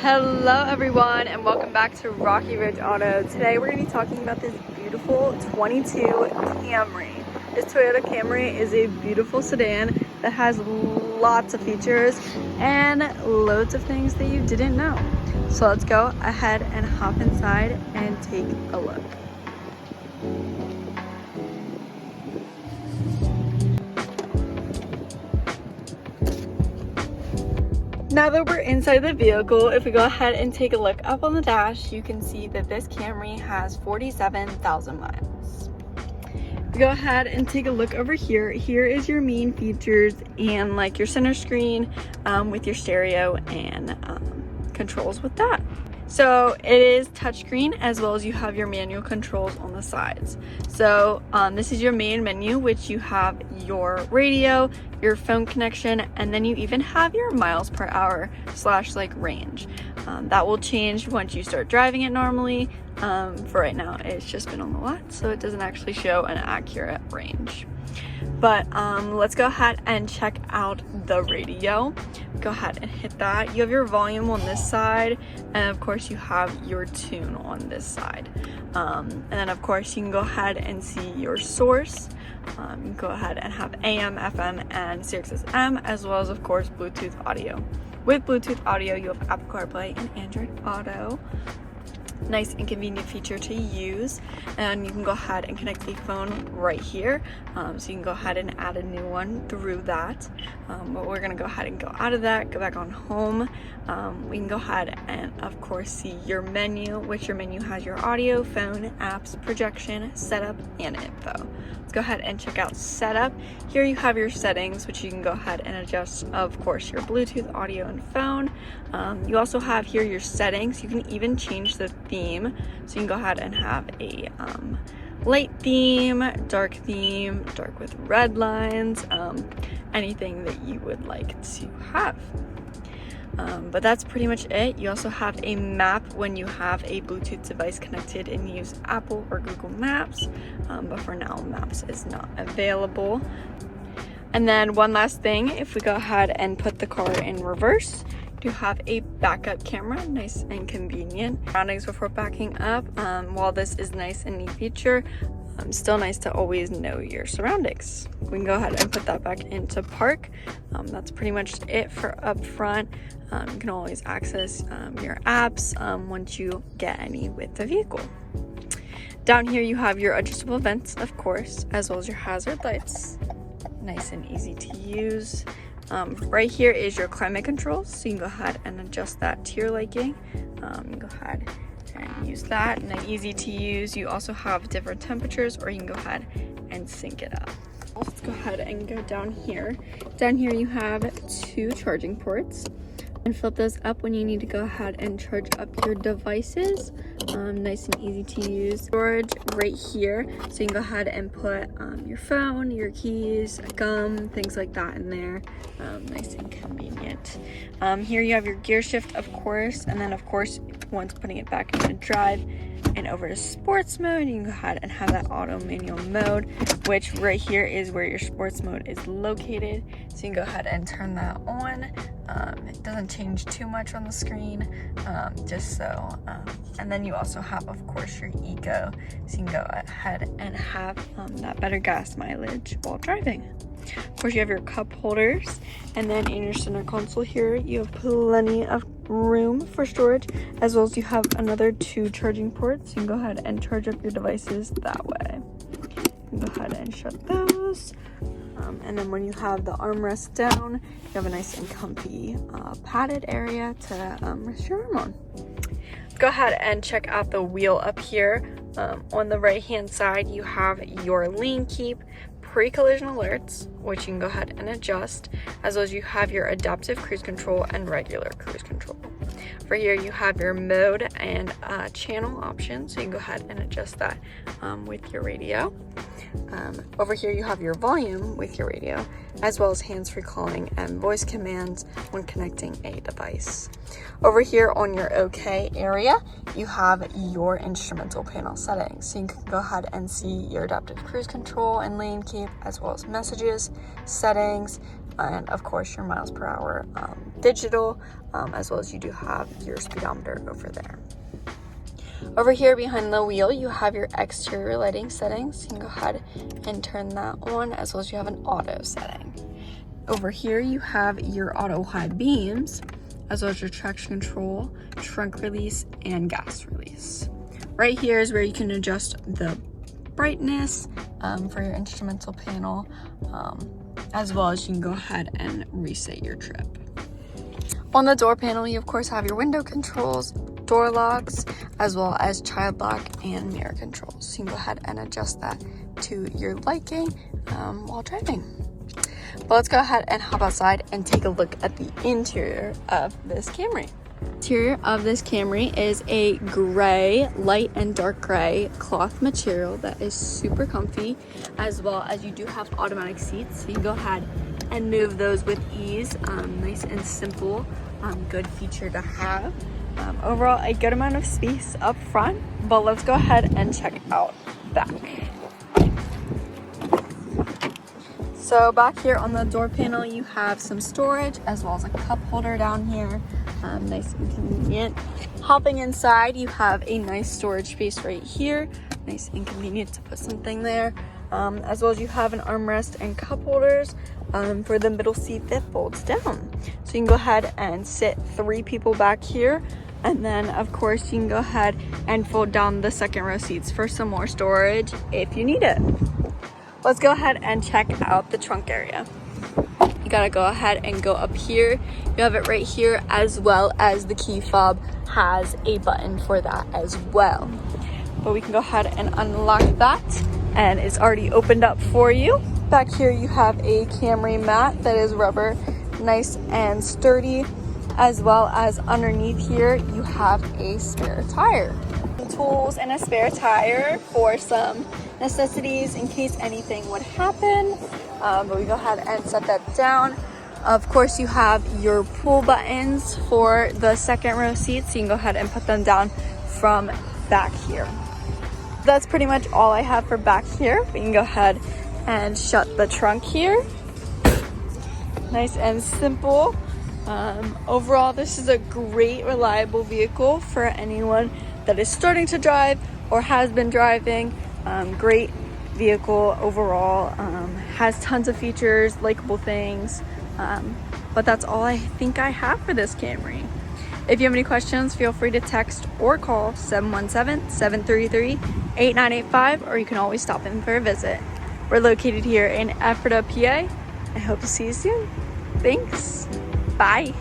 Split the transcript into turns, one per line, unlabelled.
Hello everyone and welcome back to Rocky Ridge Auto. Today we're going to be talking about this beautiful 22 Camry. This Toyota Camry is a beautiful sedan that has lots of features and loads of things that you didn't know. So let's go ahead and hop inside and take a look. Now that we're inside the vehicle, if we go ahead and take a look up on the dash, you can see that this Camry has 47,000 miles. If we go ahead and take a look over here, here is your main features and like your center screen with your stereo and controls with that. So it is touchscreen as well as you have your manual controls on the sides. So this is your main menu, which you have your radio, your phone connection, and then you even have your miles per hour / like range. That will change once you start driving it normally. For right now, it's just been on the lot, so it doesn't actually show an accurate range. But let's go ahead and check out the radio. Go ahead and hit that. You have your volume on this side, and of course you have your tune on this side. And then of course you can go ahead and see your source. You can go ahead and have AM, FM, and Sirius XM, as well as of course Bluetooth audio. With Bluetooth audio, you have Apple CarPlay and Android Auto. Nice and convenient feature to use, and you can go ahead and connect a phone right here, so you can go ahead and add a new one through that. But we're gonna go ahead and go out of that, go back on home. We can go ahead and of course see your menu, which your menu has your audio, phone, apps, projection, setup, and info. Let's go ahead and check out setup. Here you have your settings, which you can go ahead and adjust, of course, your Bluetooth audio and phone. You also have here your settings. You can even change the theme, so you can go ahead and have a light theme, dark with red lines, anything that you would like to have. But that's pretty much it. You also have a map when you have a Bluetooth device connected and use Apple or Google Maps, but for now Maps is not available. And then one last thing, if we go ahead and put the car in reverse, you have a backup camera, nice and convenient. Surroundings before backing up. While this is nice and neat feature, still nice to always know your surroundings. We can go ahead and put that back into park. That's pretty much it for up front. You can always access your apps once you get any with the vehicle. Down here you have your adjustable vents, of course, as well as your hazard lights. Nice and easy to use. Right here is your climate controls, so you can go ahead and adjust that to your liking. You can go ahead and use that, and then easy to use. You also have different temperatures, or you can go ahead and sync it up. Let's go ahead and go down here. Down here you have 2 charging ports, and flip those up when you need to go ahead and charge up your devices. Nice and easy to use. Storage right here, so you can go ahead and put your phone, your keys, gum, things like that in there. Nice and convenient. Here you have your gear shift, of course, and then of course once putting it back into drive and over to sports mode, you can go ahead and have that auto manual mode, which right here is where your sports mode is located, so you can go ahead and turn that on. It doesn't change too much on the screen, just so, and then you also have of course your eco, so you can go ahead and have that better gas mileage while driving. Of course you have your cup holders, and then in your center console here you have plenty of room for storage, as well as you have another 2 charging ports, so you can go ahead and charge up your devices that way. You can go ahead and shut those. And then when you have the armrest down, you have a nice and comfy padded area to rest your arm on. Let's go ahead and check out the wheel up here. On the right hand side you have your lane keep, pre-collision alerts, which you can go ahead and adjust, as well as you have your adaptive cruise control and regular cruise control. For here you have your mode and channel options, so you can go ahead and adjust that with your radio. Over here you have your volume with your radio, as well as hands-free calling and voice commands when connecting a device. Over here on your OK area, you have your instrumental panel settings, so you can go ahead and see your adaptive cruise control and lane keep, as well as messages, settings, and of course your miles per hour digital, as well as you do have your speedometer over there. Over here behind the wheel, you have your exterior lighting settings. You can go ahead and turn that on, as well as you have an auto setting. Over here, you have your auto high beams, as well as your traction control, trunk release, and gas release. Right here is where you can adjust the brightness for your instrumental panel, as well as you can go ahead and reset your trip. On the door panel, you of course have your window controls, door locks, as well as child lock and mirror controls. So you can go ahead and adjust that to your liking while driving. But let's go ahead and hop outside and take a look at the interior of this Camry. Interior of this Camry is a gray, light and dark gray cloth material that is super comfy, as well as you do have automatic seats, so you can go ahead and move those with ease. Nice and simple, good feature to have. Overall, a good amount of space up front, but let's go ahead and check out back. So back here on the door panel, you have some storage as well as a cup holder down here. Nice and convenient. Hopping inside, you have a nice storage space right here. Nice and convenient to put something there. As well as you have an armrest and cup holders for the middle seat that folds down. So you can go ahead and sit 3 people back here. And then of course you can go ahead and fold down the second row seats for some more storage if you need it. Let's go ahead and check out the trunk area. You gotta go ahead and go up here. You have it right here, as well as the key fob has a button for that as well. But we can go ahead and unlock that, and it's already opened up for you. Back here you have a Camry mat that is rubber, nice and sturdy, as well as underneath here you have a spare tire. Some tools and a spare tire for some necessities in case anything would happen. But we go ahead and set that down. Of course, you have your pull buttons for the second row seats, so you can go ahead and put them down from back here. That's pretty much all I have for back here. We can go ahead and shut the trunk here. Nice and simple. Overall, this is a great, reliable vehicle for anyone that is starting to drive or has been driving. Great vehicle overall, has tons of features, likable things, but that's all I think I have for this Camry. If you have any questions, feel free to text or call 717-733-8985, or you can always stop in for a visit. We're located here in Ephrata, PA. I hope to see you soon. Thanks. Bye.